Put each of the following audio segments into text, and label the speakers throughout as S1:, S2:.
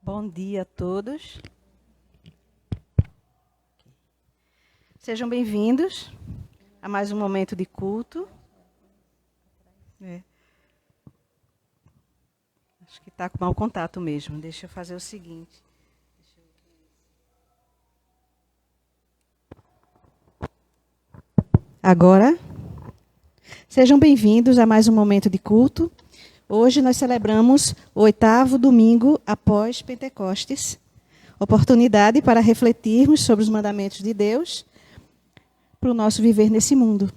S1: Bom dia a todos. Sejam bem-vindos a mais um momento de culto. Acho que está com mau contato mesmo. Deixa eu fazer o seguinte. Agora, sejam bem-vindos a mais um momento de culto. Hoje nós celebramos o 8º domingo após Pentecostes, oportunidade para refletirmos sobre os mandamentos de Deus para o nosso viver nesse mundo.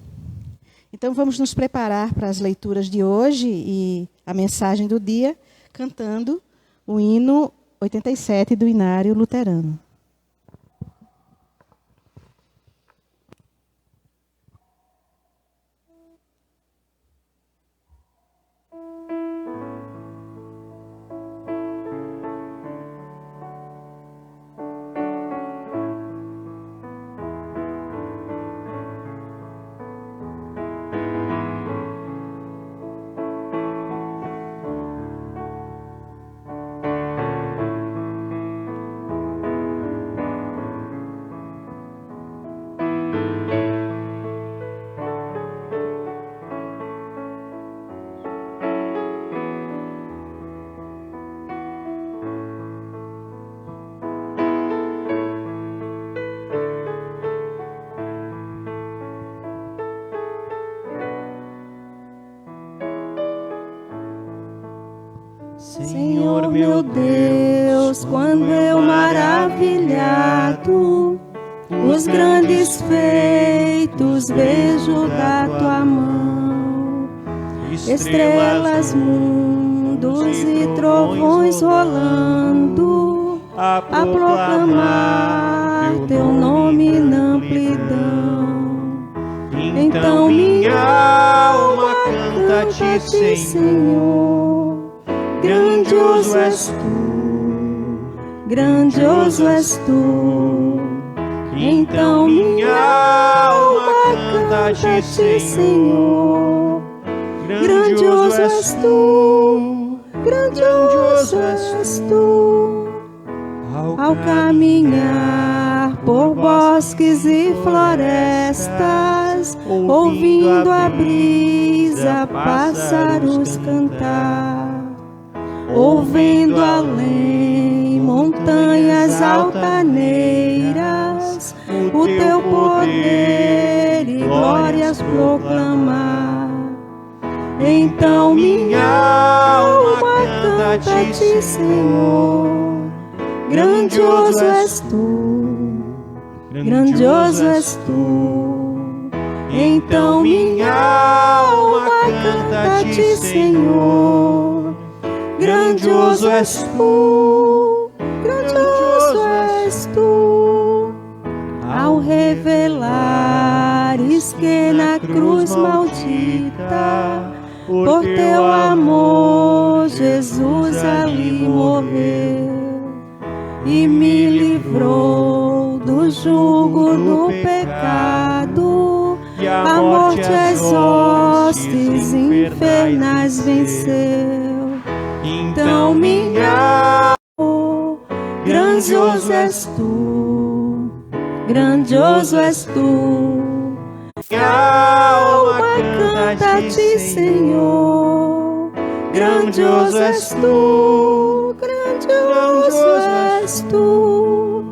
S1: Então vamos nos preparar para as leituras de hoje e a mensagem do dia, cantando o hino 87 do Inário Luterano.
S2: Senhor meu Deus, quando eu maravilhado os grandes feitos vejo da tua mão, estrelas, mundos e trovões rolando, a proclamar teu nome na amplidão. Então minha alma canta a ti, Senhor. Grandioso és tu, grandioso és tu. Então minha alma canta a ti, Senhor. Grandioso és tu, grandioso és tu. Ao caminhar por bosques e florestas, ouvindo a brisa, pássaros cantar. Ouvindo além montanhas altaneiras, o teu poder e glórias proclamar. Então minha alma canta a ti, Senhor. Grandioso és tu, grandioso és tu. Então minha alma canta a ti, Senhor. Grandioso és tu, grandioso és tu. Ao revelares que na cruz maldita, por teu amor Jesus ali morreu e me livrou do jugo do pecado, a morte as hostes infernais venceu. Então minha alma, grandioso és tu, grandioso és tu. Minha alma canta a ti, Senhor. Grandioso és tu, grandioso és tu.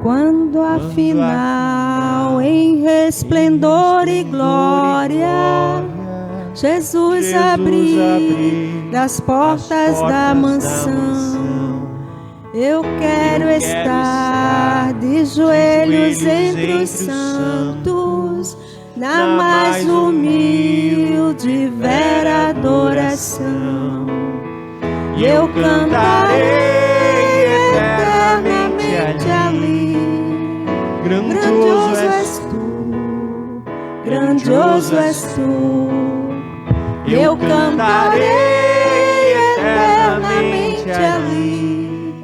S2: Quando afinal em resplendor e glória Jesus abrir das portas da mansão, eu quero estar de joelhos entre os santos, na mais humilde vera adoração. E eu cantarei eternamente ali. Grandioso és tu, grandioso és tu. Eu cantarei eternamente ali.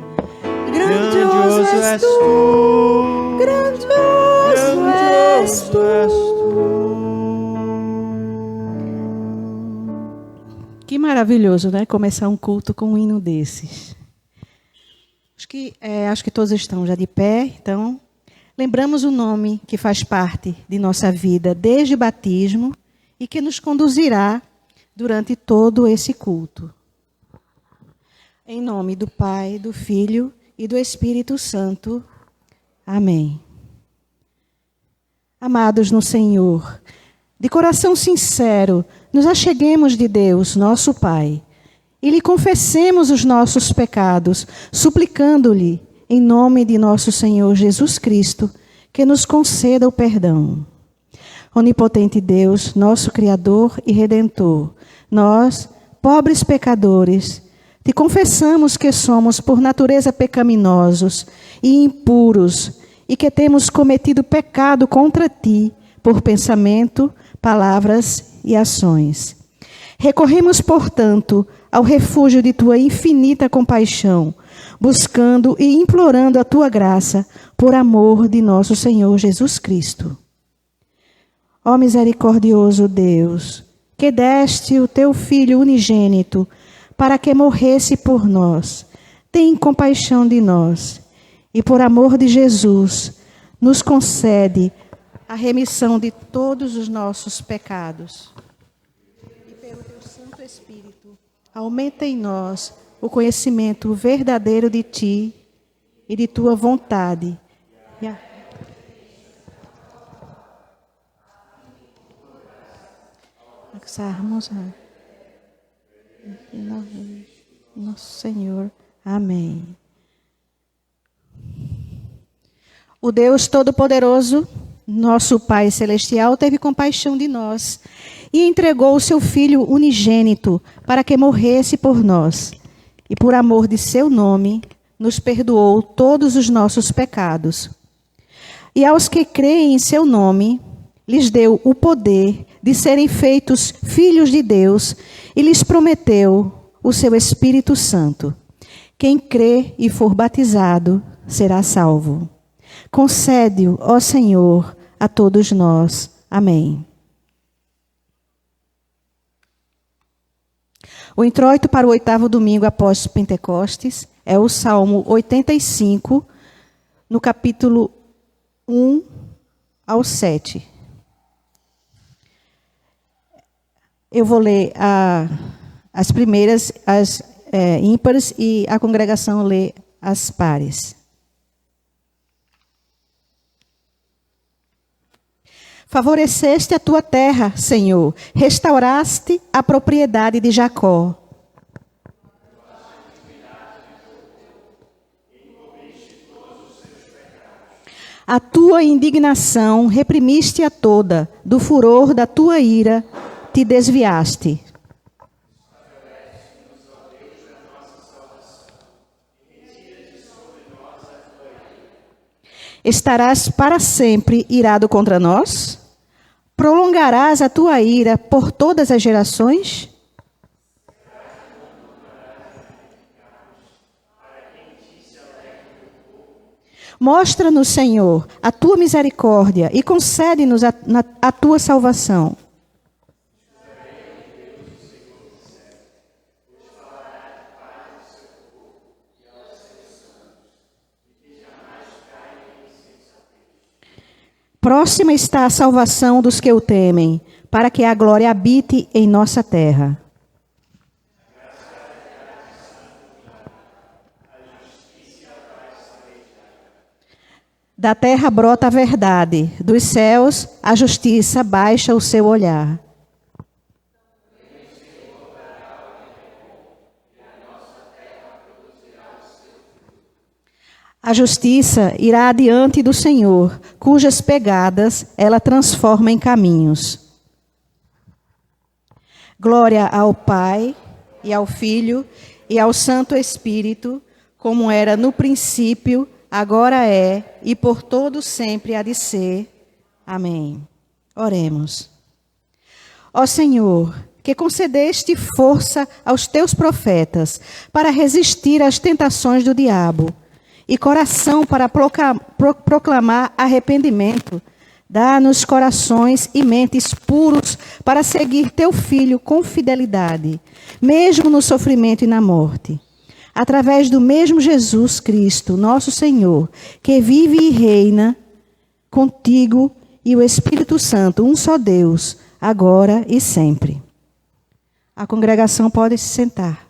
S2: Grandioso és tu, grandioso és tu.
S1: Que maravilhoso, né? Começar um culto com um hino desses. Acho que todos estão já de pé, então lembramos o nome que faz parte de nossa vida desde o batismo e que nos conduzirá durante todo esse culto. Em nome do Pai, do Filho e do Espírito Santo. Amém. Amados no Senhor, de coração sincero, nos acheguemos de Deus, nosso Pai, e lhe confessemos os nossos pecados, suplicando-lhe, em nome de nosso Senhor Jesus Cristo, que nos conceda o perdão. Onipotente Deus, nosso Criador e Redentor, nós, pobres pecadores, te confessamos que somos por natureza pecaminosos e impuros e que temos cometido pecado contra ti por pensamento, palavras e ações. Recorremos, portanto, ao refúgio de tua infinita compaixão, buscando e implorando a tua graça por amor de nosso Senhor Jesus Cristo. Ó misericordioso Deus, que deste o teu Filho unigênito para que morresse por nós, tem compaixão de nós e, por amor de Jesus, nos concede a remissão de todos os nossos pecados. E pelo teu Santo Espírito, aumenta em nós o conhecimento verdadeiro de ti e de tua vontade. Nosso Senhor. Amém. O Deus Todo-Poderoso, nosso Pai Celestial, teve compaixão de nós e entregou o seu Filho unigênito para que morresse por nós. E por amor de seu nome, nos perdoou todos os nossos pecados. E aos que creem em seu nome, lhes deu o poder de serem feitos filhos de Deus e lhes prometeu o seu Espírito Santo. Quem crê e for batizado será salvo. Concede-o, ó Senhor, a todos nós. Amém. O introito para o 8º domingo após Pentecostes é o Salmo 85, no capítulo 1 ao 7. Eu vou ler as primeiras, as ímpares, e a congregação lê as pares. Favoreceste a tua terra, Senhor, restauraste a propriedade de Jacó. A tua indignação reprimiste a toda, do furor da tua ira te desviaste. Estarás para sempre irado contra nós? Prolongarás a tua ira por todas as gerações? Mostra-nos, Senhor, a tua misericórdia e concede-nos a tua salvação. Próxima está a salvação dos que o temem, para que a glória habite em nossa terra. Da terra brota a verdade, dos céus a justiça baixa o seu olhar. A justiça irá adiante do Senhor, cujas pegadas ela transforma em caminhos. Glória ao Pai, e ao Filho, e ao Santo Espírito, como era no princípio, agora é, e por todo sempre há de ser. Amém. Oremos. Ó Senhor, que concedeste força aos teus profetas para resistir às tentações do diabo, e coração para proclamar arrependimento. Dá-nos corações e mentes puros para seguir teu Filho com fidelidade, mesmo no sofrimento e na morte. através do mesmo Jesus Cristo, nosso Senhor, que vive e reina contigo e o Espírito Santo, um só Deus, agora e sempre. A congregação pode se sentar.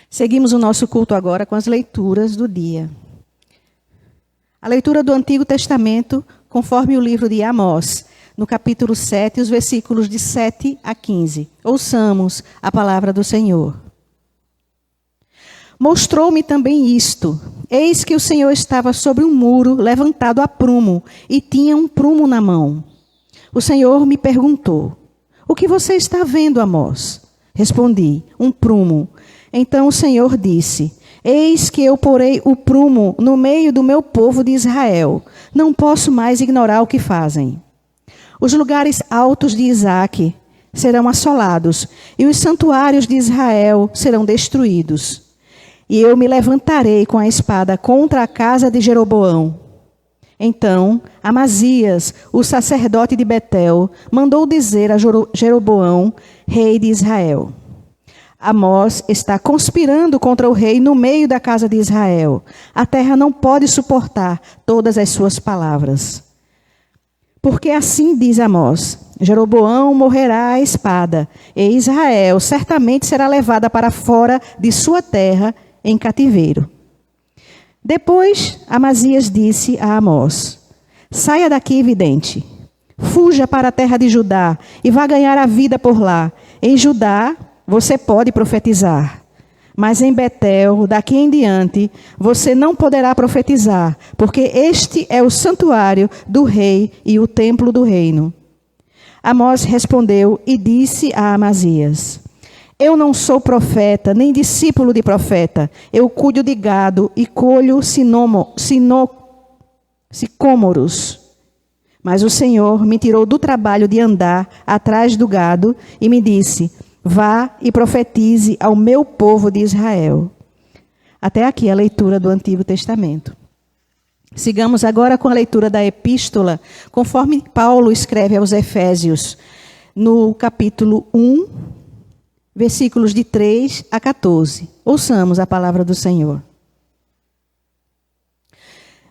S1: Seguimos o nosso culto agora com as leituras do dia. A leitura do Antigo Testamento, conforme o livro de Amós, no capítulo 7, os versículos de 7 a 15. Ouçamos a palavra do Senhor. Mostrou-me também isto. Eis que o Senhor estava sobre um muro levantado a prumo e tinha um prumo na mão. O Senhor me perguntou: o que você está vendo, Amós? Respondi: um prumo. Então o Senhor disse: eis que eu porei o prumo no meio do meu povo de Israel. Não posso mais ignorar o que fazem. Os lugares altos de Isaque serão assolados, e os santuários de Israel serão destruídos. E eu me levantarei com a espada contra a casa de Jeroboão. Então Amazias, o sacerdote de Betel, mandou dizer a Jeroboão, rei de Israel: Amós está conspirando contra o rei no meio da casa de Israel. A terra não pode suportar todas as suas palavras. Porque assim diz Amós: Jeroboão morrerá à espada, e Israel certamente será levada para fora de sua terra em cativeiro. Depois Amazias disse a Amós: saia daqui, vidente. Fuja para a terra de Judá e vá ganhar a vida por lá. Em Judá você pode profetizar, mas em Betel, daqui em diante, você não poderá profetizar, porque este é o santuário do rei e o templo do reino. Amós respondeu e disse a Amazias: eu não sou profeta, nem discípulo de profeta. Eu cuido de gado e colho sicômoros. Mas o Senhor me tirou do trabalho de andar atrás do gado e me disse: vá e profetize ao meu povo de Israel. Até aqui a leitura do Antigo Testamento. Sigamos agora com a leitura da epístola, conforme Paulo escreve aos Efésios, no capítulo 1, versículos de 3 a 14. Ouçamos a palavra do Senhor.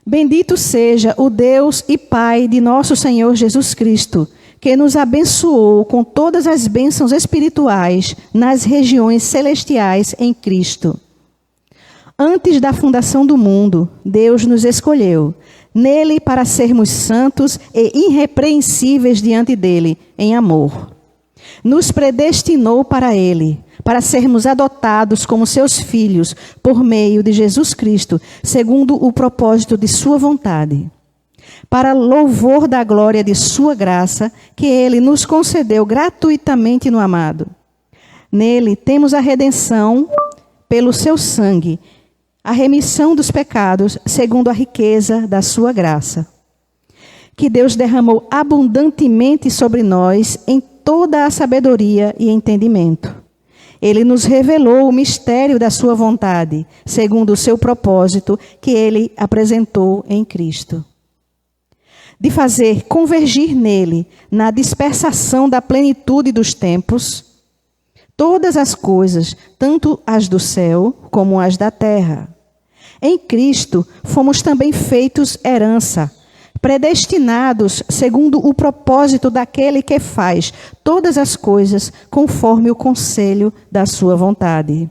S1: Bendito seja o Deus e Pai de nosso Senhor Jesus Cristo, que nos abençoou com todas as bênçãos espirituais nas regiões celestiais em Cristo. Antes da fundação do mundo, Deus nos escolheu, nele para sermos santos e irrepreensíveis diante dele, em amor. Nos predestinou para ele, para sermos adotados como seus filhos, por meio de Jesus Cristo, segundo o propósito de sua vontade. Para louvor da glória de sua graça, que ele nos concedeu gratuitamente no amado. Nele temos a redenção pelo seu sangue, a remissão dos pecados, segundo a riqueza da sua graça, que Deus derramou abundantemente sobre nós em toda a sabedoria e entendimento. Ele nos revelou o mistério da sua vontade, segundo o seu propósito, que ele apresentou em Cristo. De fazer convergir nele, na dispersação da plenitude dos tempos, todas as coisas, tanto as do céu como as da terra. Em Cristo fomos também feitos herança, predestinados segundo o propósito daquele que faz todas as coisas conforme o conselho da sua vontade,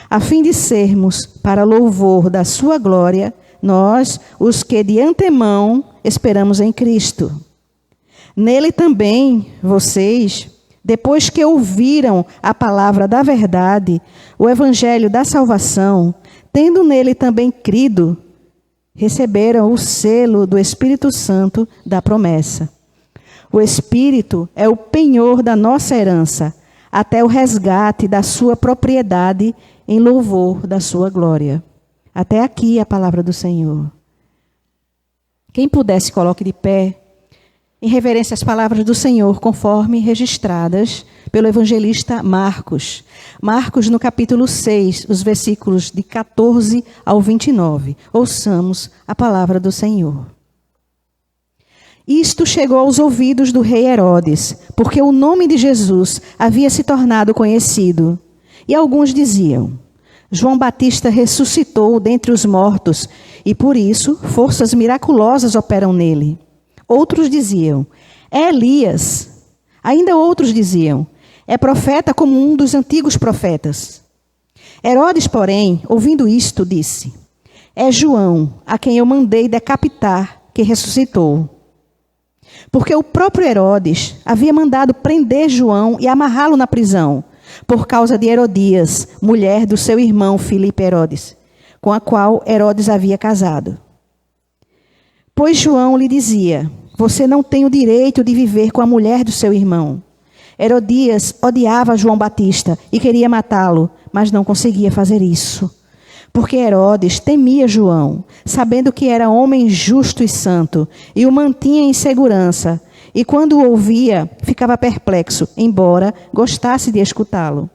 S1: a fim de sermos, para louvor da sua glória, nós, os que de antemão esperamos em Cristo. Nele também, vocês, depois que ouviram a palavra da verdade, o evangelho da salvação, tendo nele também crido, receberam o selo do Espírito Santo da promessa. O Espírito é o penhor da nossa herança, até o resgate da sua propriedade em louvor da sua glória. Até aqui a palavra do Senhor. Quem puder se coloque de pé, em reverência às palavras do Senhor, conforme registradas pelo evangelista Marcos. Marcos, no capítulo 6, os versículos de 14 ao 29. Ouçamos a palavra do Senhor. Isto chegou aos ouvidos do rei Herodes, porque o nome de Jesus havia se tornado conhecido. E alguns diziam: João Batista ressuscitou dentre os mortos, e por isso forças miraculosas operam nele. Outros diziam: é Elias. Ainda outros diziam: é profeta como um dos antigos profetas. Herodes, porém, ouvindo isto, disse: é João, a quem eu mandei decapitar, que ressuscitou. Porque o próprio Herodes havia mandado prender João e amarrá-lo na prisão, por causa de Herodias, mulher do seu irmão Filipe Herodes, com a qual Herodes havia casado. Pois João lhe dizia: você não tem o direito de viver com a mulher do seu irmão. Herodias odiava João Batista e queria matá-lo, mas não conseguia fazer isso. Porque Herodes temia João, sabendo que era homem justo e santo, e o mantinha em segurança. E quando o ouvia, ficava perplexo, embora gostasse de escutá-lo.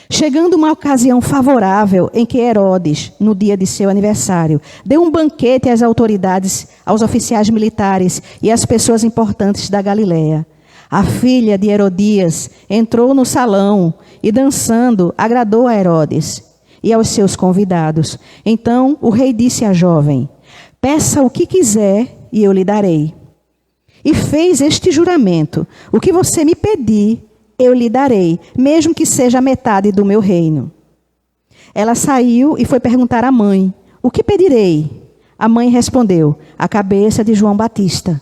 S1: Chegando uma ocasião favorável em que Herodes, no dia de seu aniversário, deu um banquete às autoridades, aos oficiais militares e às pessoas importantes da Galileia. A filha de Herodias entrou no salão e, dançando, agradou a Herodes e aos seus convidados. Então o rei disse à jovem: peça o que quiser e eu lhe darei. E fez este juramento: o que você me pedir, eu lhe darei, mesmo que seja a metade do meu reino. Ela saiu e foi perguntar à mãe: o que pedirei? A mãe respondeu: a cabeça de João Batista.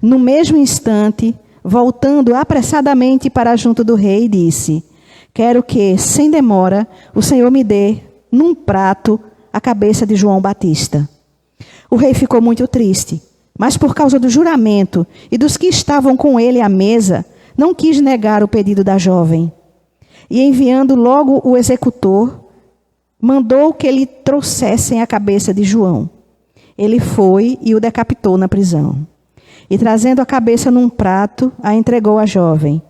S1: No mesmo instante, voltando apressadamente para junto do rei, disse: quero que, sem demora, o Senhor me dê, num prato, a cabeça de João Batista. O rei ficou muito triste, mas por causa do juramento e dos que estavam com ele à mesa, não quis negar o pedido da jovem. E enviando logo o executor, mandou que lhe trouxessem a cabeça de João. Ele foi e o decapitou na prisão. E trazendo a cabeça num prato, a entregou à jovem.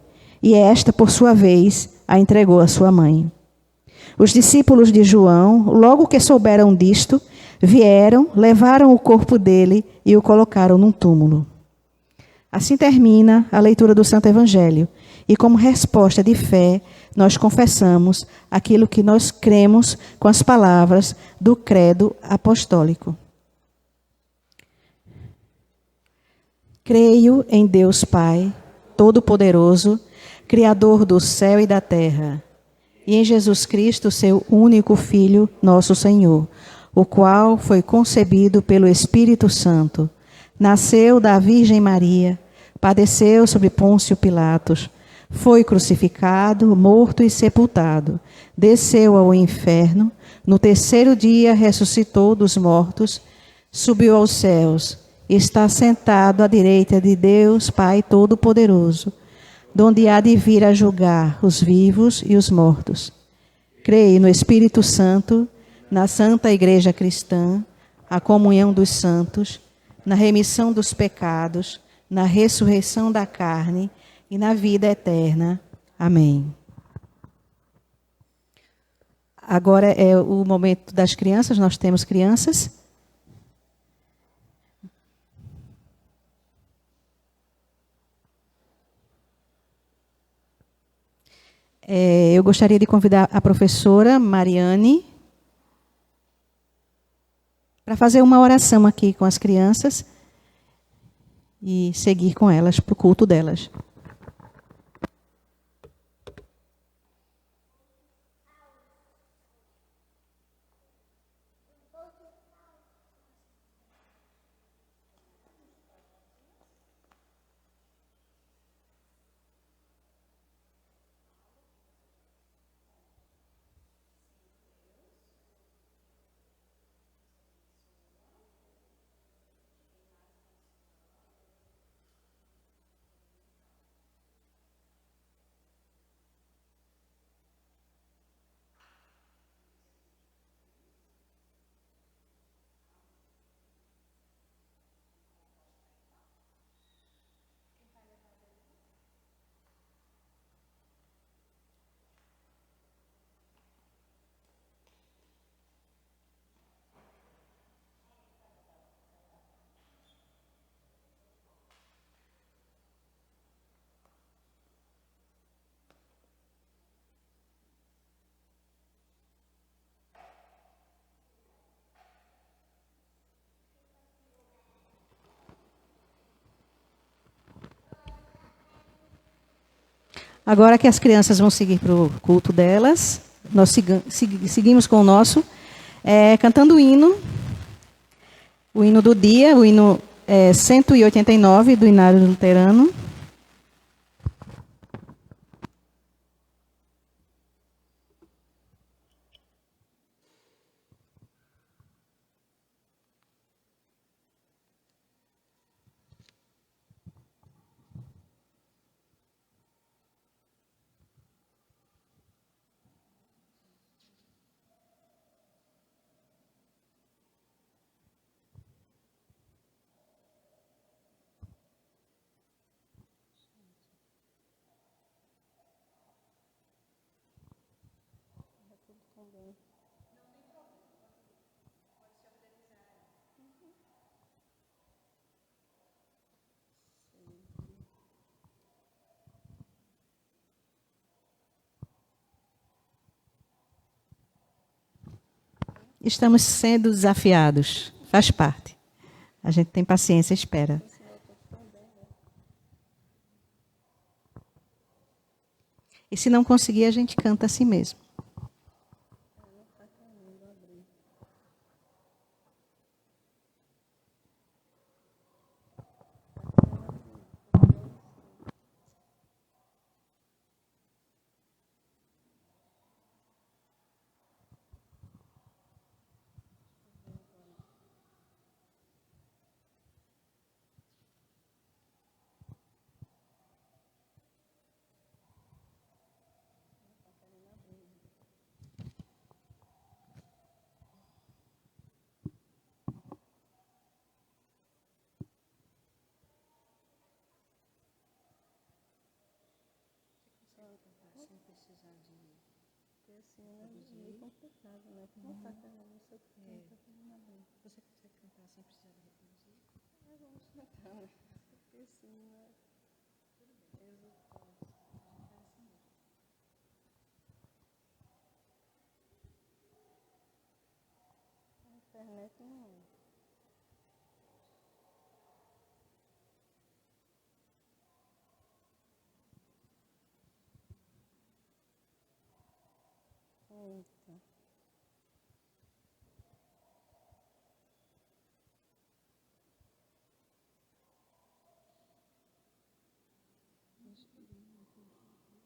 S1: E esta, por sua vez, a entregou à sua mãe. Os discípulos de João, logo que souberam disto, vieram, levaram o corpo dele e o colocaram num túmulo. Assim termina a leitura do Santo Evangelho. E como resposta de fé, nós confessamos aquilo que nós cremos com as palavras do credo apostólico. Creio em Deus Pai, Todo-Poderoso, Criador do céu e da terra, e em Jesus Cristo, seu único Filho, nosso Senhor, o qual foi concebido pelo Espírito Santo, nasceu da Virgem Maria, padeceu sob Pôncio Pilatos, foi crucificado, morto e sepultado, desceu ao inferno, no terceiro dia ressuscitou dos mortos, subiu aos céus, está sentado à direita de Deus Pai Todo-Poderoso, donde há de vir a julgar os vivos e os mortos. Creio no Espírito Santo, na Santa Igreja Cristã, a comunhão dos santos, na remissão dos pecados, na ressurreição da carne e na vida eterna. Amém. Agora é o momento das crianças. Nós temos crianças. Eu gostaria de convidar a professora Mariane para fazer uma oração aqui com as crianças e seguir com elas para o culto delas. Agora que as crianças vão seguir para o culto delas, nós seguimos com o nosso, cantando o hino do dia, o hino 189 do Inário Luterano. Estamos sendo desafiados, faz parte. A gente tem paciência, espera. E se não conseguir, a gente canta assim mesmo.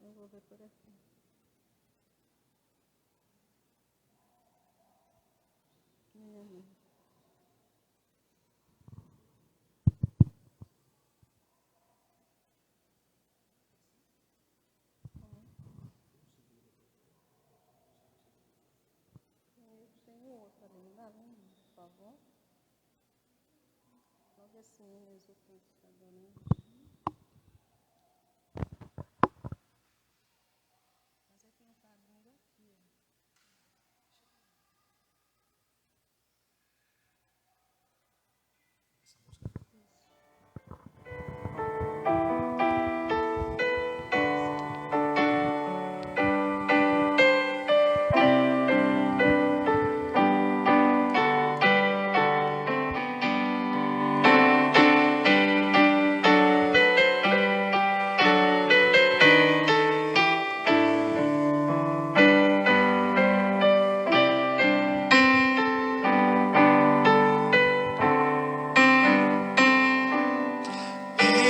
S1: Eu vou ver por aqui. Tem outro ali, não dá, por favor? Logo assim, mesmo o computador, né? Mas aqui não está abrindo aqui, ó.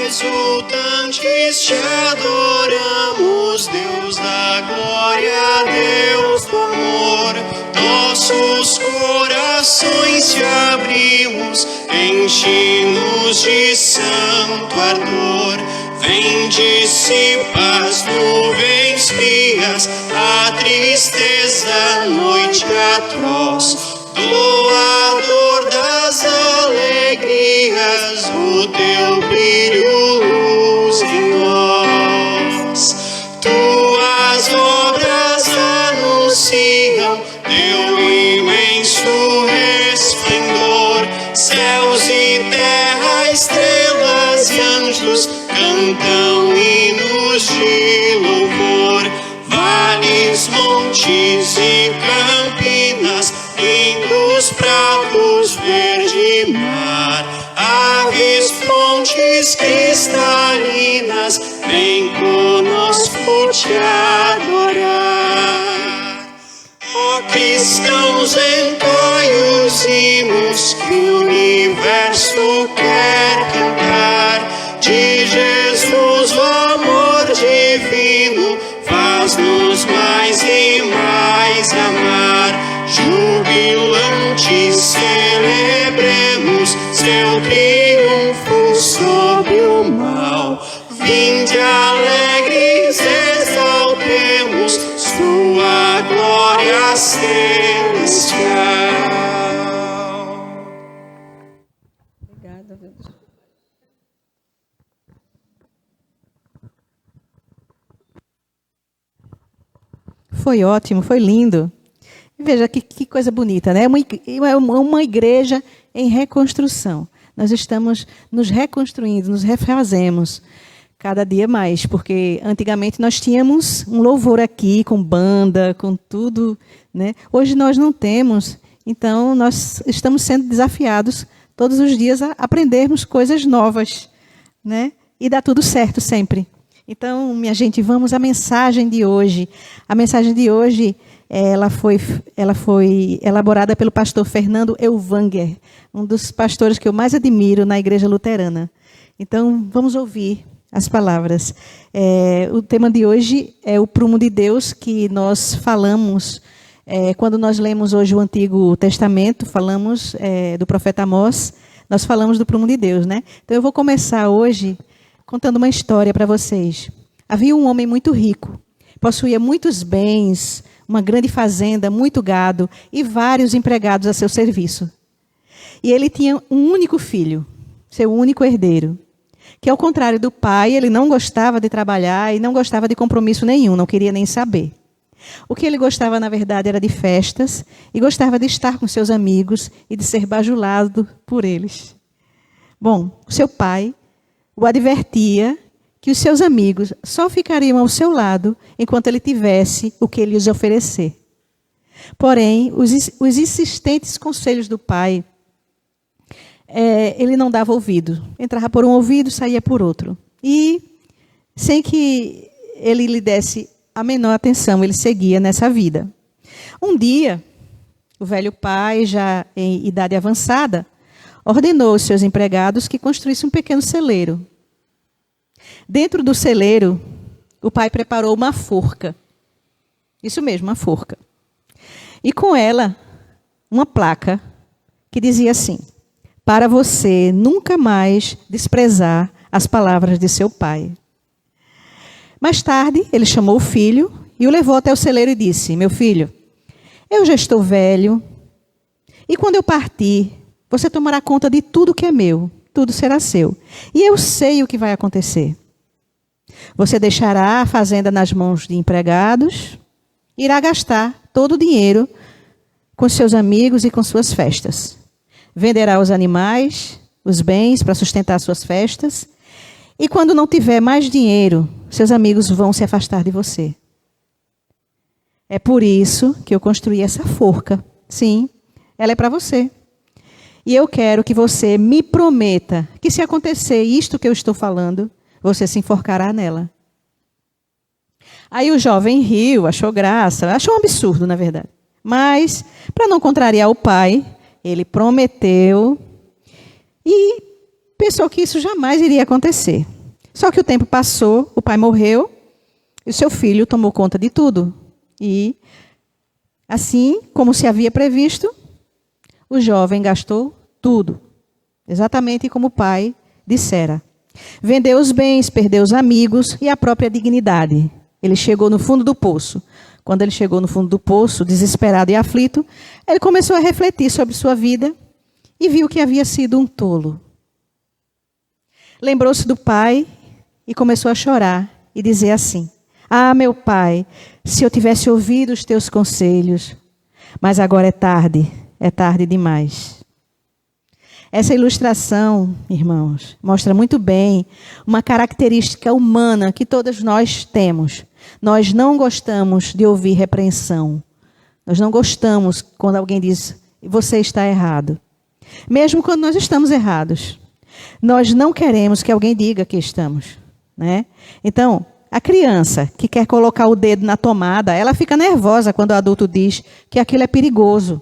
S3: Exultantes te adoramos, Deus da glória, Deus do amor. Nossos corações te abrimos, enche-nos de santo ardor. Vem dissipar as nuvens frias, a tristeza, noite atroz. Doador das alegrias, o teu brilho, luz em nós. Tuas obras anunciam teu imenso resplendor. Céus e terra, estrelas e anjos cantam hinos de louvor. Vales, montes e campinas, lindos prados, verde mar. Aves, fontes cristalinas, vem conosco te adorar. Ó cristãos, entoem os hinos que o universo quer cantar. De Jesus o amor divino faz-nos mais e mais amar. Jubilantes celebremos seu triunfo sobre o mal. Vinde alegres, exaltemos sua glória celestial.
S2: Obrigada, Deus.
S1: Foi ótimo, foi lindo. Veja que coisa bonita, né? É uma igreja em reconstrução. Nós estamos nos reconstruindo, nos refazemos cada dia mais, porque antigamente nós tínhamos um louvor aqui, com banda, com tudo, né? Hoje nós não temos, então nós estamos sendo desafiados todos os dias a aprendermos coisas novas, né? E dá tudo certo sempre. Então, minha gente, vamos à mensagem de hoje. A mensagem de hoje, ela foi elaborada pelo pastor Fernando Elvanger, um dos pastores que eu mais admiro na Igreja Luterana. Então, vamos ouvir as palavras. O tema de hoje é o prumo de Deus, que nós falamos, quando nós lemos hoje o Antigo Testamento, falamos do profeta Amós, nós falamos do prumo de Deus, né? Então, eu vou começar hoje contando uma história para vocês. Havia um homem muito rico, possuía muitos bens, uma grande fazenda, muito gado e vários empregados a seu serviço. E ele tinha um único filho, seu único herdeiro, que, ao contrário do pai, ele não gostava de trabalhar e não gostava de compromisso nenhum, não queria nem saber. O que ele gostava, na verdade, era de festas e gostava de estar com seus amigos e de ser bajulado por eles. Bom, o seu pai o advertia que os seus amigos só ficariam ao seu lado enquanto ele tivesse o que lhes oferecer. Porém, os insistentes conselhos do pai, ele não dava ouvido. Entrava por um ouvido, saía por outro. E, sem que ele lhe desse a menor atenção, ele seguia nessa vida. Um dia, o velho pai, já em idade avançada, ordenou aos seus empregados que construíssem um pequeno celeiro. Dentro do celeiro, o pai preparou uma forca. Isso mesmo, uma forca. E com ela, uma placa que dizia assim: para você nunca mais desprezar as palavras de seu pai. Mais tarde, ele chamou o filho e o levou até o celeiro e disse: meu filho, eu já estou velho, e quando eu partir, você tomará conta de tudo que é meu, tudo será seu. E eu sei o que vai acontecer. Você deixará a fazenda nas mãos de empregados, irá gastar todo o dinheiro com seus amigos e com suas festas. Venderá os animais, os bens para sustentar suas festas. E quando não tiver mais dinheiro, seus amigos vão se afastar de você. É por isso que eu construí essa forca. Sim, ela é para você. E eu quero que você me prometa que, se acontecer isto que eu estou falando, você se enforcará nela. Aí o jovem riu, achou graça, achou um absurdo, na verdade. Mas, para não contrariar o pai, ele prometeu e pensou que isso jamais iria acontecer. Só que o tempo passou, o pai morreu e o seu filho tomou conta de tudo. E, assim como se havia previsto, o jovem gastou tudo, exatamente como o pai dissera. Vendeu os bens, perdeu os amigos e a própria dignidade. Ele chegou no fundo do poço. Quando ele chegou no fundo do poço, desesperado e aflito, ele começou a refletir sobre sua vida e viu que havia sido um tolo. Lembrou-se do pai e começou a chorar e dizer assim: ah, meu pai, se eu tivesse ouvido os teus conselhos, mas agora é tarde demais. Essa ilustração, irmãos, mostra muito bem uma característica humana que todos nós temos. Nós não gostamos de ouvir repreensão. Nós não gostamos quando alguém diz: você está errado. Mesmo quando nós estamos errados. Nós não queremos que alguém diga que estamos, né? Então, A criança que quer colocar o dedo na tomada, ela fica nervosa quando o adulto diz que aquilo é perigoso.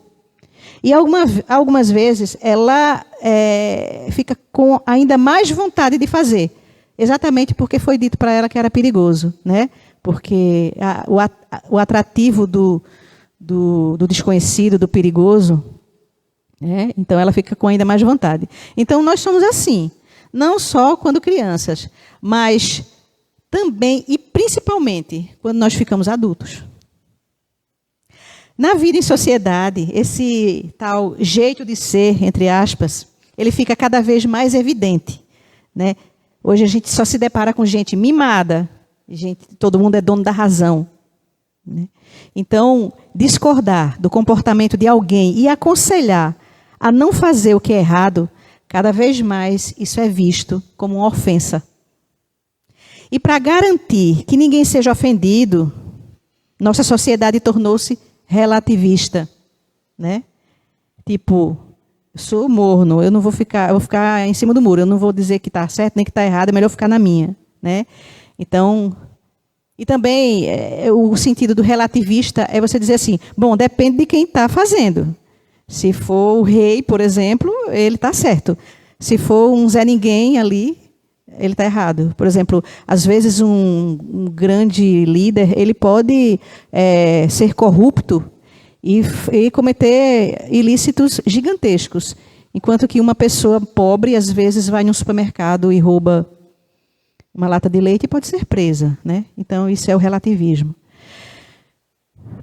S1: E algumas vezes ela fica com ainda mais vontade de fazer, exatamente porque foi dito para ela que era perigoso, né? Porque o atrativo do desconhecido, do perigoso, né? Então ela fica com ainda mais vontade. Então nós somos assim, não só quando crianças, mas também e principalmente quando nós ficamos adultos. Na vida em sociedade, esse tal jeito de ser, entre aspas, ele fica cada vez mais evidente, né? Hoje a gente só se depara com gente mimada, todo mundo é dono da razão, né? Então, discordar do comportamento de alguém e aconselhar a não fazer o que é errado, cada vez mais isso é visto como uma ofensa. E para garantir que ninguém seja ofendido, nossa sociedade tornou-se relativista, né? Tipo, eu sou morno, eu vou ficar em cima do muro, eu não vou dizer que está certo nem que está errado, é melhor ficar na minha, né? Então, e também o sentido do relativista é você dizer assim, bom, depende de quem está fazendo. Se for o rei, por exemplo, ele está certo. Se for um Zé Ninguém ali, ele está errado. Por exemplo, às vezes um grande líder, ele pode ser corrupto e cometer ilícitos gigantescos, enquanto que uma pessoa pobre, às vezes, vai num supermercado e rouba uma lata de leite e pode ser presa, né? Então, isso é o relativismo.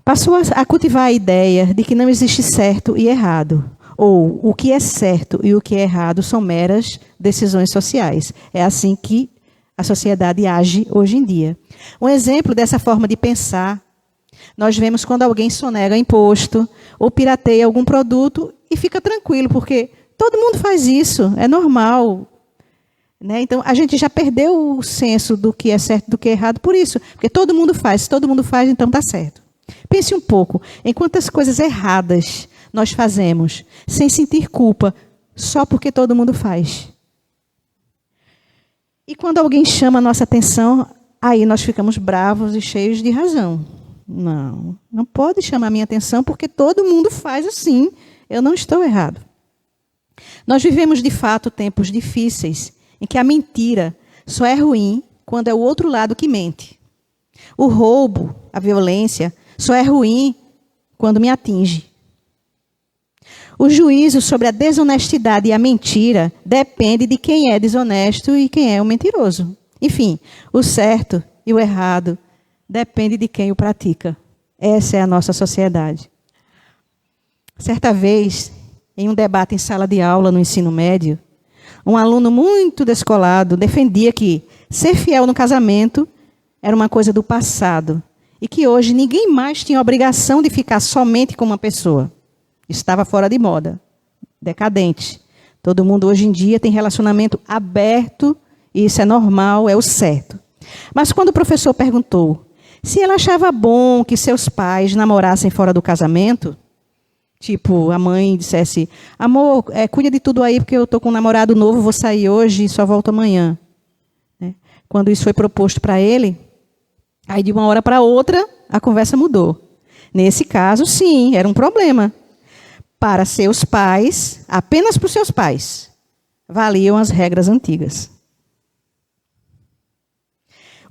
S1: Passou a cultivar a ideia de que não existe certo e errado, ou o que é certo e o que é errado são meras decisões sociais. É assim que a sociedade age hoje em dia. Um exemplo dessa forma de pensar, nós vemos quando alguém sonega imposto ou pirateia algum produto e fica tranquilo, porque todo mundo faz isso, é normal, né? Então, a gente já perdeu o senso do que é certo e do que é errado por isso, porque todo mundo faz, se todo mundo faz, então está certo. Pense um pouco em quantas coisas erradas nós fazemos, sem sentir culpa, só porque todo mundo faz. E quando alguém chama a nossa atenção, aí nós ficamos bravos e cheios de razão. Não pode chamar a minha atenção porque todo mundo faz assim, eu não estou errado. Nós vivemos, de fato, tempos difíceis, em que a mentira só é ruim quando é o outro lado que mente. O roubo, a violência, só é ruim quando me atinge. O juízo sobre a desonestidade e a mentira depende de quem é desonesto e quem é o mentiroso. Enfim, o certo e o errado depende de quem o pratica. Essa é a nossa sociedade. Certa vez, em um debate em sala de aula no ensino médio, um aluno muito descolado defendia que ser fiel no casamento era uma coisa do passado e que hoje ninguém mais tinha obrigação de ficar somente com uma pessoa. Estava fora de moda, decadente. Todo mundo hoje em dia tem relacionamento aberto e isso é normal, é o certo. Mas quando o professor perguntou se ele achava bom que seus pais namorassem fora do casamento, tipo, a mãe dissesse, amor, cuida de tudo aí porque eu estou com um namorado novo, vou sair hoje e só volto amanhã. Né? Quando isso foi proposto para ele, aí de uma hora para outra a conversa mudou. Nesse caso, sim, era um problema. Para seus pais, apenas para os seus pais, valiam as regras antigas.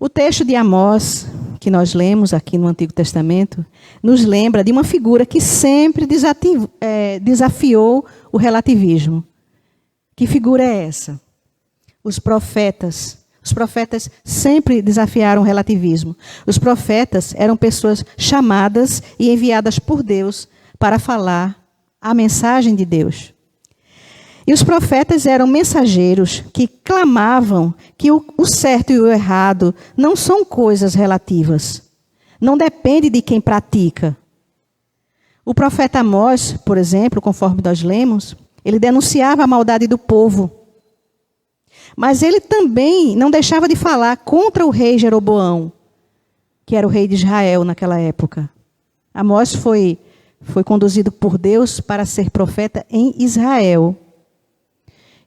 S1: O texto de Amós, que nós lemos aqui no Antigo Testamento, nos lembra de uma figura que sempre desafiou o relativismo. Que figura é essa? Os profetas. Os profetas sempre desafiaram o relativismo. Os profetas eram pessoas chamadas e enviadas por Deus para falar a mensagem de Deus. E os profetas eram mensageiros que clamavam que o certo e o errado não são coisas relativas. Não depende de quem pratica. O profeta Amós, por exemplo, conforme nós lemos, ele denunciava a maldade do povo. Mas ele também não deixava de falar contra o rei Jeroboão, que era o rei de Israel naquela época. Amós foi conduzido por Deus para ser profeta em Israel.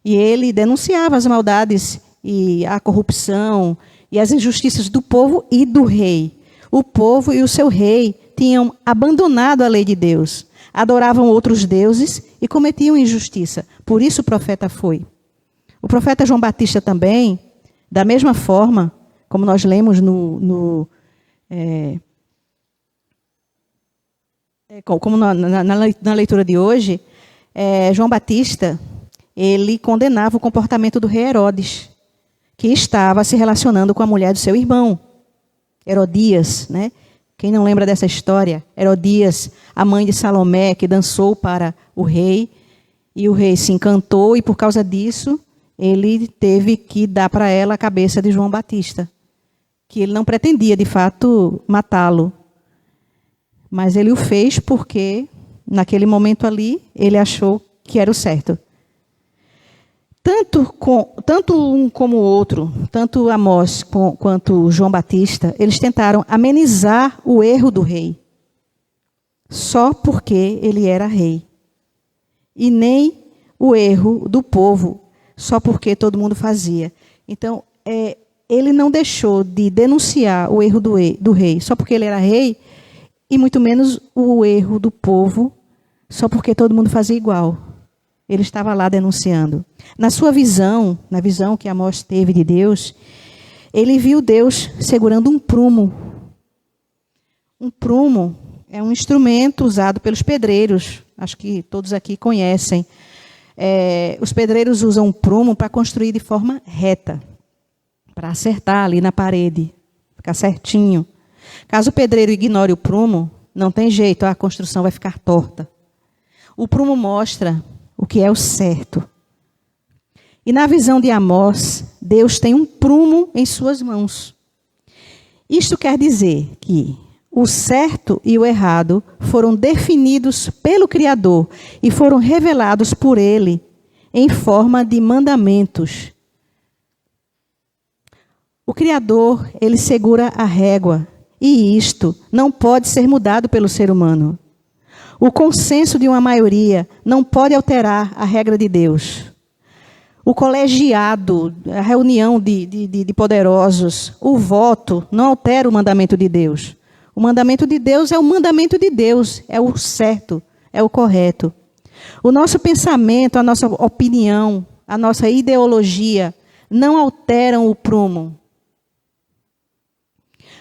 S1: E ele denunciava as maldades e a corrupção e as injustiças do povo e do rei. O povo e o seu rei tinham abandonado a lei de Deus, adoravam outros deuses e cometiam injustiça. Por isso o profeta foi. O profeta João Batista também, da mesma forma, como nós lemos na leitura de hoje, João Batista, ele condenava o comportamento do rei Herodes, que estava se relacionando com a mulher do seu irmão, Herodias, né? Quem não lembra dessa história? Herodias, a mãe de Salomé, que dançou para o rei, e o rei se encantou, e por causa disso, ele teve que dar para ela a cabeça de João Batista, que ele não pretendia, de fato, matá-lo. Mas ele o fez porque, naquele momento ali, ele achou que era o certo. Tanto um como o outro, tanto Amós quanto João Batista, eles tentaram amenizar o erro do rei, só porque ele era rei. E nem o erro do povo, só porque todo mundo fazia. Então, ele não deixou de denunciar o erro do rei, só porque ele era rei, e muito menos o erro do povo, só porque todo mundo fazia igual. Ele estava lá denunciando. Na sua visão, na visão que Amós teve de Deus, ele viu Deus segurando um prumo. Um prumo é um instrumento usado pelos pedreiros. Acho que todos aqui conhecem. Os pedreiros usam um prumo para construir de forma reta, para acertar ali na parede, ficar certinho. Caso o pedreiro ignore o prumo, não tem jeito, a construção vai ficar torta. O prumo mostra o que é o certo. E na visão de Amós, Deus tem um prumo em suas mãos. Isto quer dizer que o certo e o errado foram definidos pelo Criador e foram revelados por Ele em forma de mandamentos. O Criador, Ele segura a régua, e isto não pode ser mudado pelo ser humano. O consenso de uma maioria não pode alterar a regra de Deus. O colegiado, a reunião de poderosos, o voto não altera o mandamento de Deus. O mandamento de Deus é o mandamento de Deus, é o certo, é o correto. O nosso pensamento, a nossa opinião, a nossa ideologia não alteram o prumo.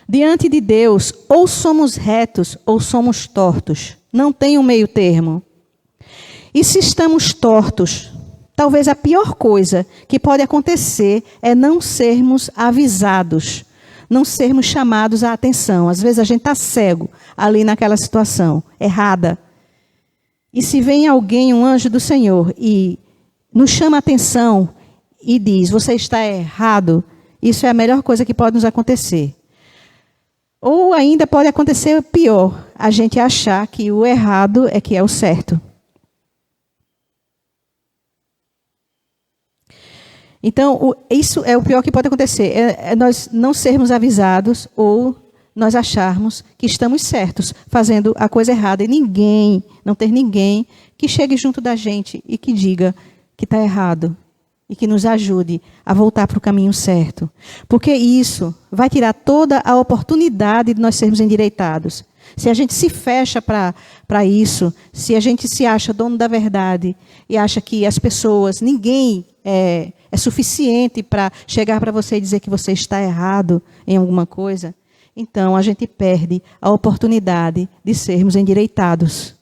S1: Diante de Deus, ou somos retos ou somos tortos. Não tem um meio termo. E se estamos tortos, talvez a pior coisa que pode acontecer é não sermos avisados, não sermos chamados à atenção. Às vezes a gente está cego ali naquela situação, errada. E se vem alguém, um anjo do Senhor, e nos chama a atenção e diz, você está errado, isso é a melhor coisa que pode nos acontecer. Ou ainda pode acontecer pior, a gente achar que o errado é que é o certo. Então, isso é o pior que pode acontecer, é nós não sermos avisados ou nós acharmos que estamos certos, fazendo a coisa errada, e não ter ninguém que chegue junto da gente e que diga que está errado. E que nos ajude a voltar para o caminho certo. Porque isso vai tirar toda a oportunidade de nós sermos endireitados. Se a gente se fecha para isso, se a gente se acha dono da verdade e acha que as pessoas, ninguém é suficiente para chegar para você e dizer que você está errado em alguma coisa, então a gente perde a oportunidade de sermos endireitados.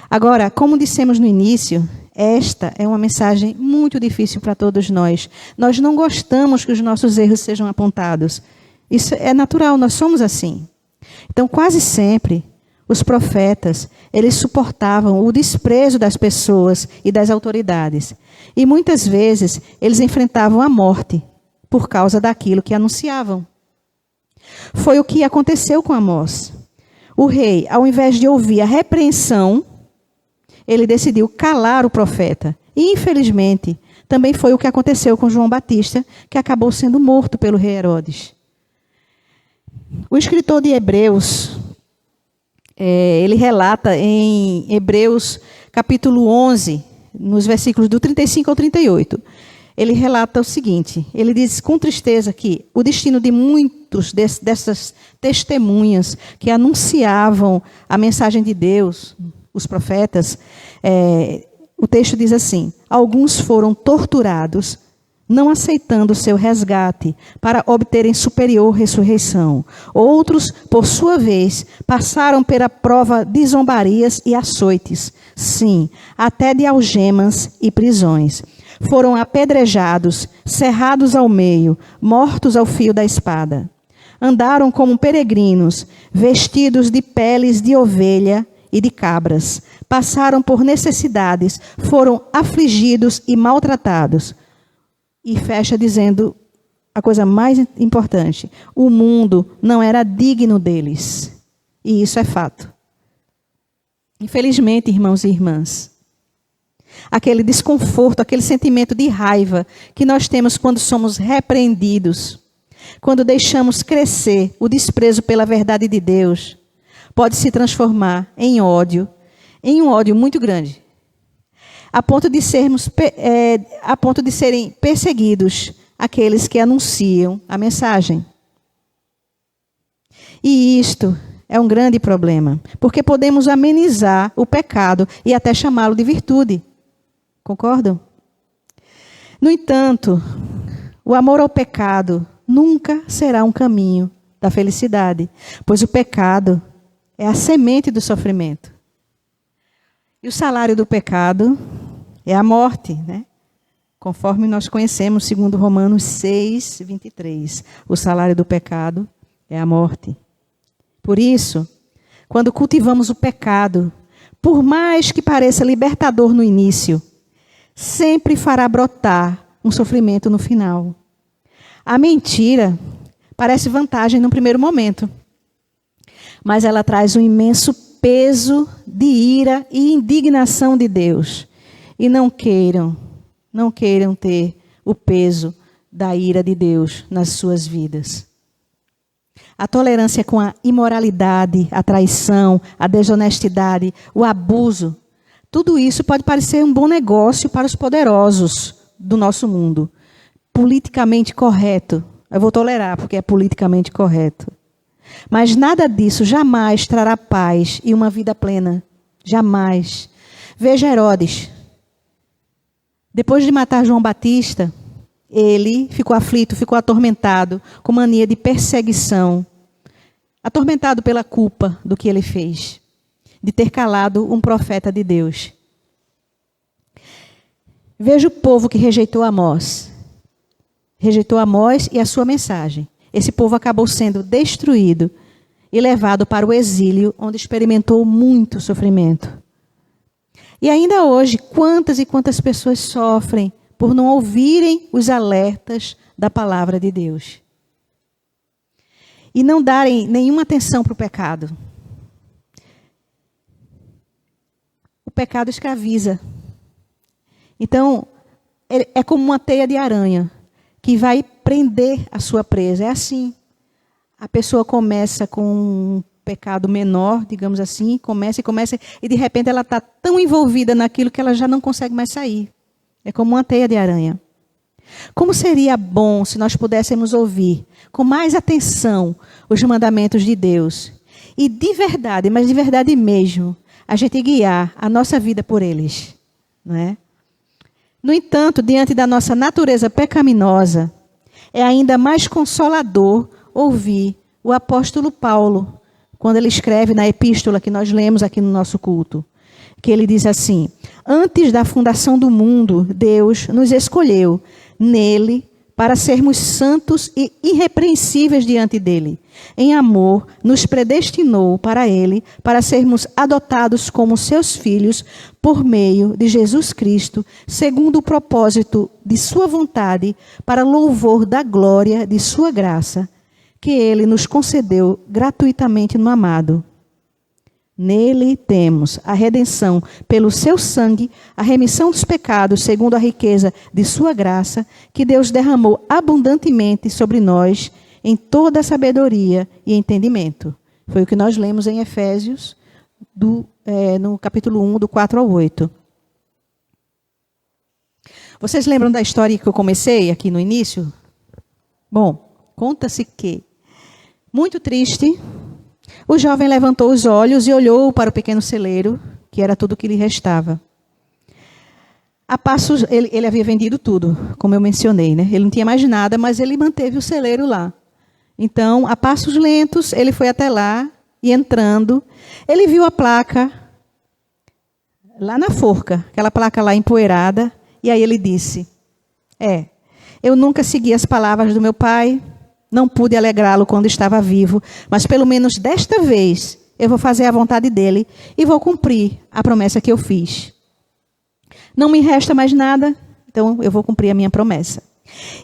S1: Agora, como dissemos no início, esta é uma mensagem muito difícil para todos nós. Nós não gostamos que os nossos erros sejam apontados. Isso é natural, nós somos assim. Então, quase sempre, os profetas, eles suportavam o desprezo das pessoas e das autoridades. E muitas vezes, eles enfrentavam a morte por causa daquilo que anunciavam. Foi o que aconteceu com Amós. O rei, ao invés de ouvir a repreensão, ele decidiu calar o profeta. E, infelizmente, também foi o que aconteceu com João Batista, que acabou sendo morto pelo rei Herodes. O escritor de Hebreus, ele relata em Hebreus capítulo 11, nos versículos do 35 ao 38. ele relata o seguinte, ele diz com tristeza que o destino de muitos dessas testemunhas que anunciavam a mensagem de Deus, os profetas, o texto diz assim, alguns foram torturados, não aceitando seu resgate, para obterem superior ressurreição. Outros, por sua vez, passaram pela prova de zombarias e açoites, sim, até de algemas e prisões. Foram apedrejados, cerrados ao meio, mortos ao fio da espada. Andaram como peregrinos, vestidos de peles de ovelha e de cabras. Passaram por necessidades, foram afligidos e maltratados. E fecha dizendo a coisa mais importante. O mundo não era digno deles. E isso é fato. Infelizmente, irmãos e irmãs, aquele desconforto, aquele sentimento de raiva que nós temos quando somos repreendidos, quando deixamos crescer o desprezo pela verdade de Deus, pode se transformar em um ódio muito grande. A ponto de serem perseguidos aqueles que anunciam a mensagem. E isto é um grande problema, porque podemos amenizar o pecado e até chamá-lo de virtude. Concordam? No entanto, o amor ao pecado nunca será um caminho da felicidade, pois o pecado é a semente do sofrimento. E o salário do pecado é a morte, né? Conforme nós conhecemos, segundo Romanos 6, 23. O salário do pecado é a morte. Por isso, quando cultivamos o pecado, por mais que pareça libertador no início, sempre fará brotar um sofrimento no final. A mentira parece vantagem no primeiro momento, mas ela traz um imenso peso de ira e indignação de Deus. E não queiram ter o peso da ira de Deus nas suas vidas. A tolerância com a imoralidade, a traição, a desonestidade, o abuso, tudo isso pode parecer um bom negócio para os poderosos do nosso mundo. Politicamente correto. Eu vou tolerar porque é politicamente correto. Mas nada disso jamais trará paz e uma vida plena. Jamais. Veja Herodes. Depois de matar João Batista, ele ficou aflito, ficou atormentado, com mania de perseguição. Atormentado pela culpa do que ele fez, de ter calado um profeta de Deus. Veja o povo que rejeitou Amós. Rejeitou Amós e a sua mensagem. Esse povo acabou sendo destruído e levado para o exílio, onde experimentou muito sofrimento. E ainda hoje, quantas e quantas pessoas sofrem por não ouvirem os alertas da palavra de Deus. E não darem nenhuma atenção para o pecado. O pecado escraviza. Então, é como uma teia de aranha que vai prender a sua presa. É assim. A pessoa começa com um pecado menor, digamos assim, começa, e de repente ela está tão envolvida naquilo que ela já não consegue mais sair. É como uma teia de aranha. Como seria bom se nós pudéssemos ouvir com mais atenção os mandamentos de Deus e de verdade, mas de verdade mesmo, a gente guiar a nossa vida por eles, não é? No entanto, diante da nossa natureza pecaminosa, é ainda mais consolador ouvir o apóstolo Paulo, quando ele escreve na epístola que nós lemos aqui no nosso culto, que ele diz assim: antes da fundação do mundo, Deus nos escolheu nele para sermos santos e irrepreensíveis diante dele. Em amor, nos predestinou para ele, para sermos adotados como seus filhos por meio de Jesus Cristo, segundo o propósito de sua vontade, para louvor da glória de sua graça, que ele nos concedeu gratuitamente no amado. Nele temos a redenção pelo seu sangue, a remissão dos pecados segundo a riqueza de sua graça, que Deus derramou abundantemente sobre nós em toda a sabedoria e entendimento. Foi o que nós lemos em Efésios, no capítulo 1, do 4 ao 8. Vocês lembram da história que eu comecei aqui no início? Bom, conta-se que, muito triste, o jovem levantou os olhos e olhou para o pequeno celeiro, que era tudo o que lhe restava. A passos, ele havia vendido tudo, como eu mencionei, né? Ele não tinha mais nada, mas ele manteve o celeiro lá. Então, a passos lentos, ele foi até lá e entrando, ele viu a placa lá na forca, aquela placa lá empoeirada, e aí ele disse: eu nunca segui as palavras do meu pai, não pude alegrá-lo quando estava vivo, mas pelo menos desta vez eu vou fazer a vontade dele e vou cumprir a promessa que eu fiz. Não me resta mais nada, então eu vou cumprir a minha promessa.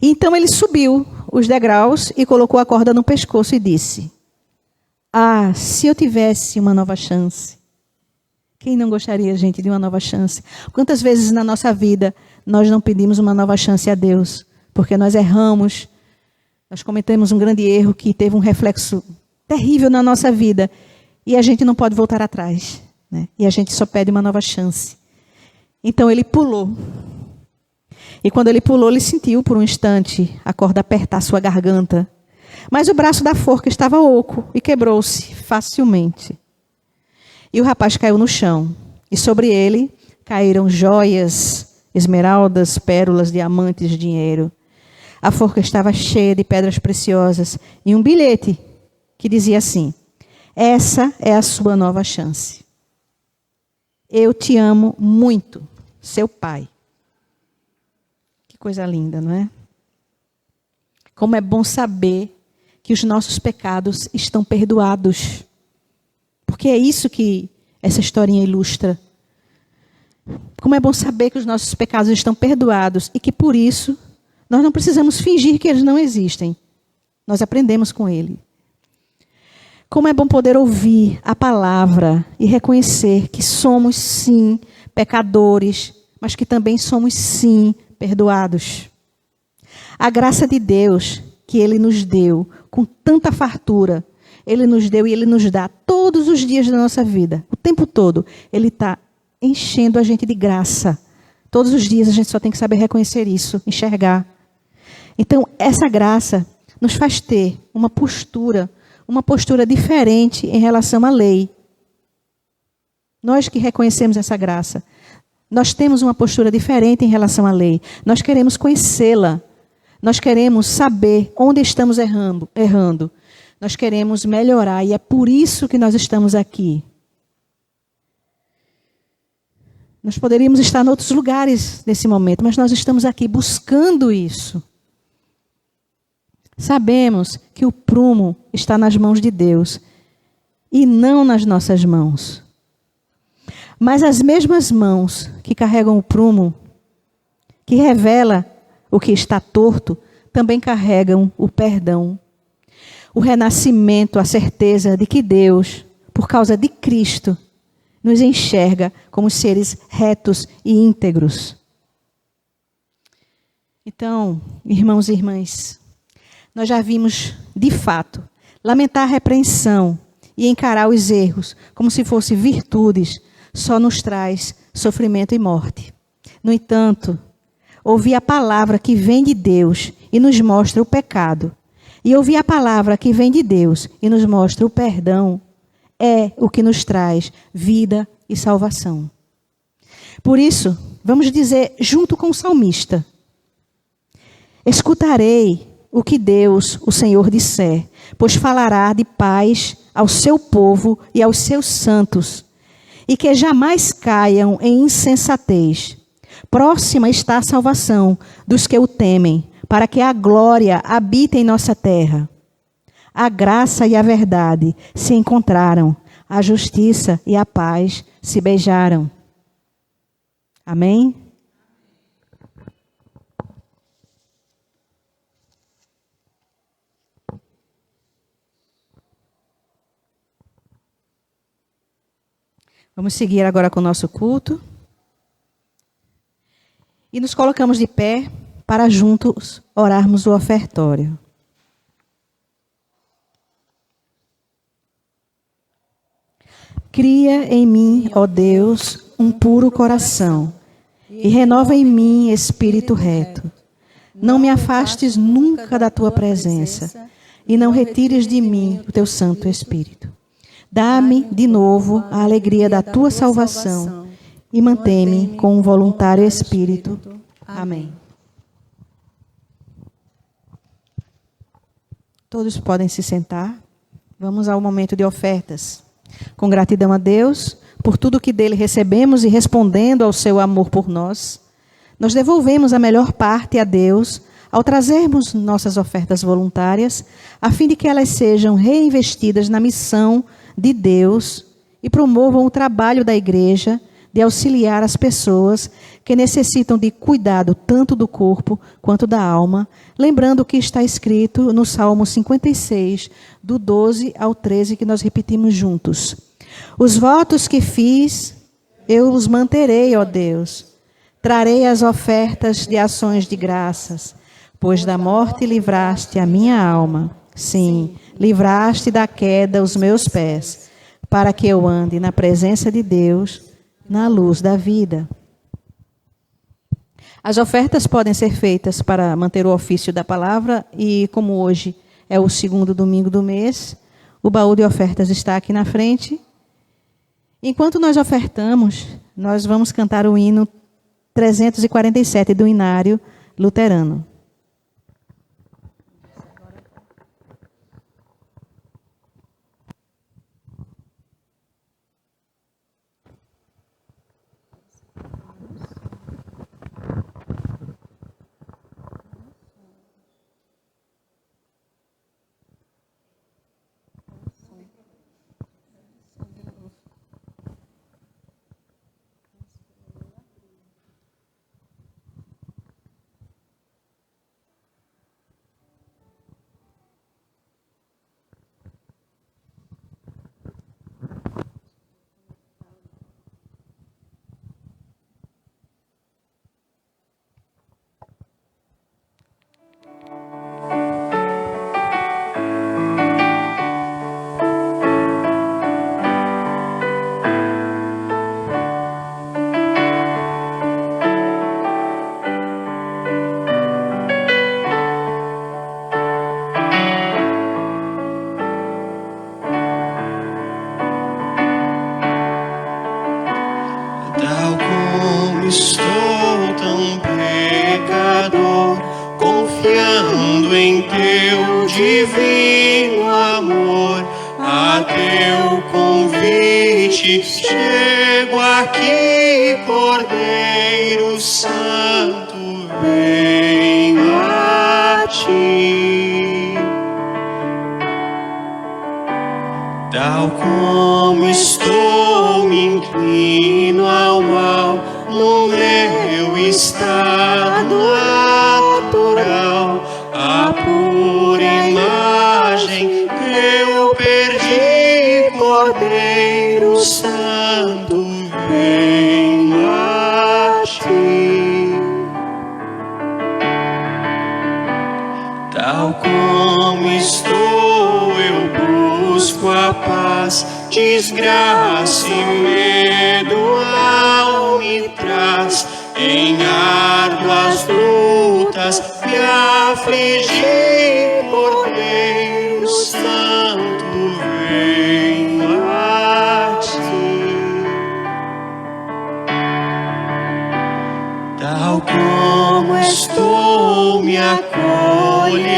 S1: Então ele subiu os degraus e colocou a corda no pescoço e disse: se eu tivesse uma nova chance. Quem não gostaria, gente, de uma nova chance? Quantas vezes na nossa vida nós não pedimos uma nova chance a Deus? Porque nós erramos, nós cometemos um grande erro que teve um reflexo terrível na nossa vida. E a gente não pode voltar atrás, né? E a gente só pede uma nova chance. Então ele pulou. E quando ele pulou, ele sentiu por um instante a corda apertar sua garganta. Mas o braço da forca estava oco e quebrou-se facilmente. E o rapaz caiu no chão. E sobre ele caíram joias, esmeraldas, pérolas, diamantes, dinheiro. A forca estava cheia de pedras preciosas e um bilhete que dizia assim: essa é a sua nova chance. Eu te amo muito, seu pai. Que coisa linda, não é? Como é bom saber que os nossos pecados estão perdoados. Porque é isso que essa historinha ilustra. Como é bom saber que os nossos pecados estão perdoados e que por isso nós não precisamos fingir que eles não existem. Nós aprendemos com ele. Como é bom poder ouvir a palavra e reconhecer que somos sim pecadores, mas que também somos sim perdoados. A graça de Deus que Ele nos deu com tanta fartura, Ele nos deu e Ele nos dá todos os dias da nossa vida, o tempo todo. Ele está enchendo a gente de graça. Todos os dias a gente só tem que saber reconhecer isso, enxergar. Então, essa graça nos faz ter uma postura diferente em relação à lei. Nós que reconhecemos essa graça, nós temos uma postura diferente em relação à lei. Nós queremos conhecê-la. Nós queremos saber onde estamos errando. Nós queremos melhorar e é por isso que nós estamos aqui. Nós poderíamos estar em outros lugares nesse momento, mas nós estamos aqui buscando isso. Sabemos que o prumo está nas mãos de Deus e não nas nossas mãos. Mas as mesmas mãos que carregam o prumo, que revela o que está torto, também carregam o perdão, o renascimento, a certeza de que Deus, por causa de Cristo, nos enxerga como seres retos e íntegros. Então, irmãos e irmãs, nós já vimos, de fato, lamentar a repreensão e encarar os erros como se fossem virtudes, só nos traz sofrimento e morte. No entanto, ouvir a palavra que vem de Deus e nos mostra o pecado, e ouvir a palavra que vem de Deus e nos mostra o perdão, é o que nos traz vida e salvação. Por isso, vamos dizer junto com o salmista: escutarei o que Deus, o Senhor, disser, pois falará de paz ao seu povo e aos seus santos, e que jamais caiam em insensatez. Próxima está a salvação dos que o temem, para que a glória habite em nossa terra. A graça e a verdade se encontraram, a justiça e a paz se beijaram. Amém? Vamos seguir agora com o nosso culto. E nos colocamos de pé para juntos orarmos o ofertório. Cria em mim, ó Deus, um puro coração, e renova em mim espírito reto. Não me afastes nunca da tua presença e não retires de mim o teu Santo Espírito. Dá-me de novo a alegria da tua salvação e mantém-me com um voluntário espírito. Amém. Todos podem se sentar. Vamos ao momento de ofertas. Com gratidão a Deus por tudo que dele recebemos e respondendo ao seu amor por nós, nós devolvemos a melhor parte a Deus ao trazermos nossas ofertas voluntárias, a fim de que elas sejam reinvestidas na missão de Deus e promovam o trabalho da igreja de auxiliar as pessoas que necessitam de cuidado tanto do corpo quanto da alma, lembrando o que está escrito no Salmo 56, do 12 ao 13, que nós repetimos juntos. Os votos que fiz, eu os manterei, ó Deus. Trarei as ofertas de ações de graças, pois da morte livraste a minha alma. Sim, livraste da queda os meus pés, para que eu ande na presença de Deus, na luz da vida. As ofertas podem ser feitas para manter o ofício da palavra e, como hoje é o segundo domingo do mês, o baú de ofertas está aqui na frente. Enquanto nós ofertamos, nós vamos cantar o hino 347 do Inário Luterano.
S3: Tal como estou tão pecador, confiando em teu divino amor, a teu convite chego aqui, Cordeiro Santo, venho a ti. Tal como estou, me inclino ao mal, no meu estado natural, a pura imagem que eu perdi, Cordeiro Santo, venho a ti. Tal como estou, eu busco a paz, desgraça e medo ao me traz, em árduas lutas me afligi, Cordeiro Santo, venho a ti. Tal como estou, me acolherás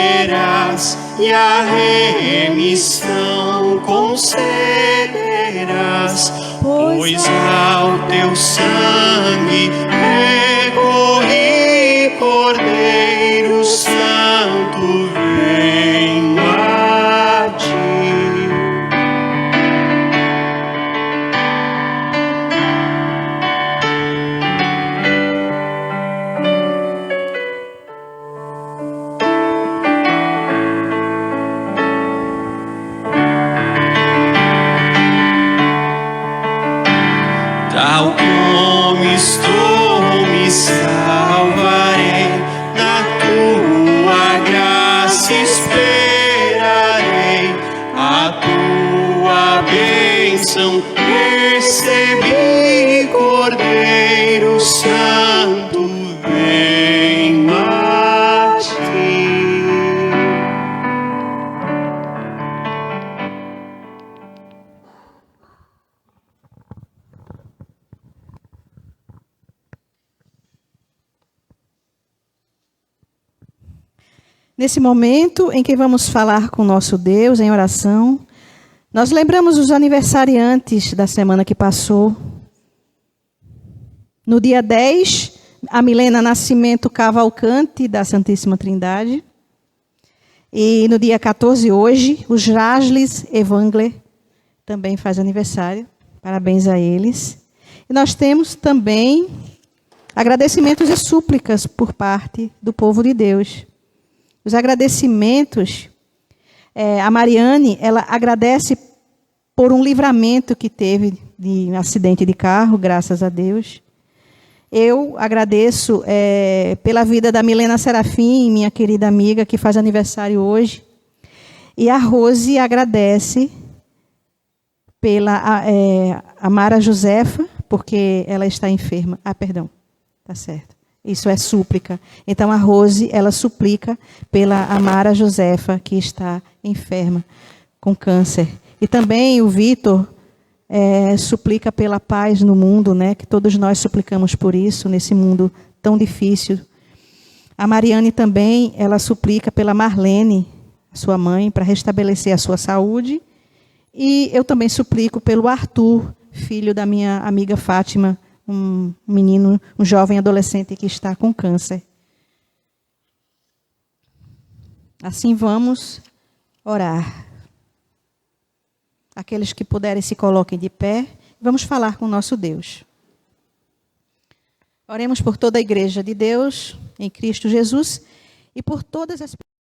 S3: e a remissão concederás, pois ao teu sangue recorri, Cordeiro Santo, venho a ti. Tal como estou, me salvarei, na tua graça esperarei, a tua bênção recebi, Cordeiro Santo.
S1: Nesse momento em que vamos falar com nosso Deus em oração, nós lembramos os aniversariantes da semana que passou. No dia 10, a Milena Nascimento Cavalcante, da Santíssima Trindade. E no dia 14, hoje, o Jasles Evangler também faz aniversário. Parabéns a eles. E nós temos também agradecimentos e súplicas por parte do povo de Deus. Os agradecimentos, a Mariane, ela agradece por um livramento que teve de um acidente de carro, graças a Deus. Eu agradeço pela vida da Milena Serafim, minha querida amiga, que faz aniversário hoje. E a Rose agradece pela Amara Josefa, porque ela está enferma. Perdão, está certo. Isso é súplica. Então, a Rose, ela suplica pela Amara Josefa, que está enferma com câncer. E também o Vitor suplica pela paz no mundo, né? Que todos nós suplicamos por isso, nesse mundo tão difícil. A Mariane também, ela suplica pela Marlene, sua mãe, para restabelecer a sua saúde. E eu também suplico pelo Arthur, filho da minha amiga Fátima, um menino, um jovem adolescente que está com câncer. Assim vamos orar. Aqueles que puderem se coloquem de pé. Vamos falar com o nosso Deus. Oremos por toda a igreja de Deus, em Cristo Jesus, e por todas as pessoas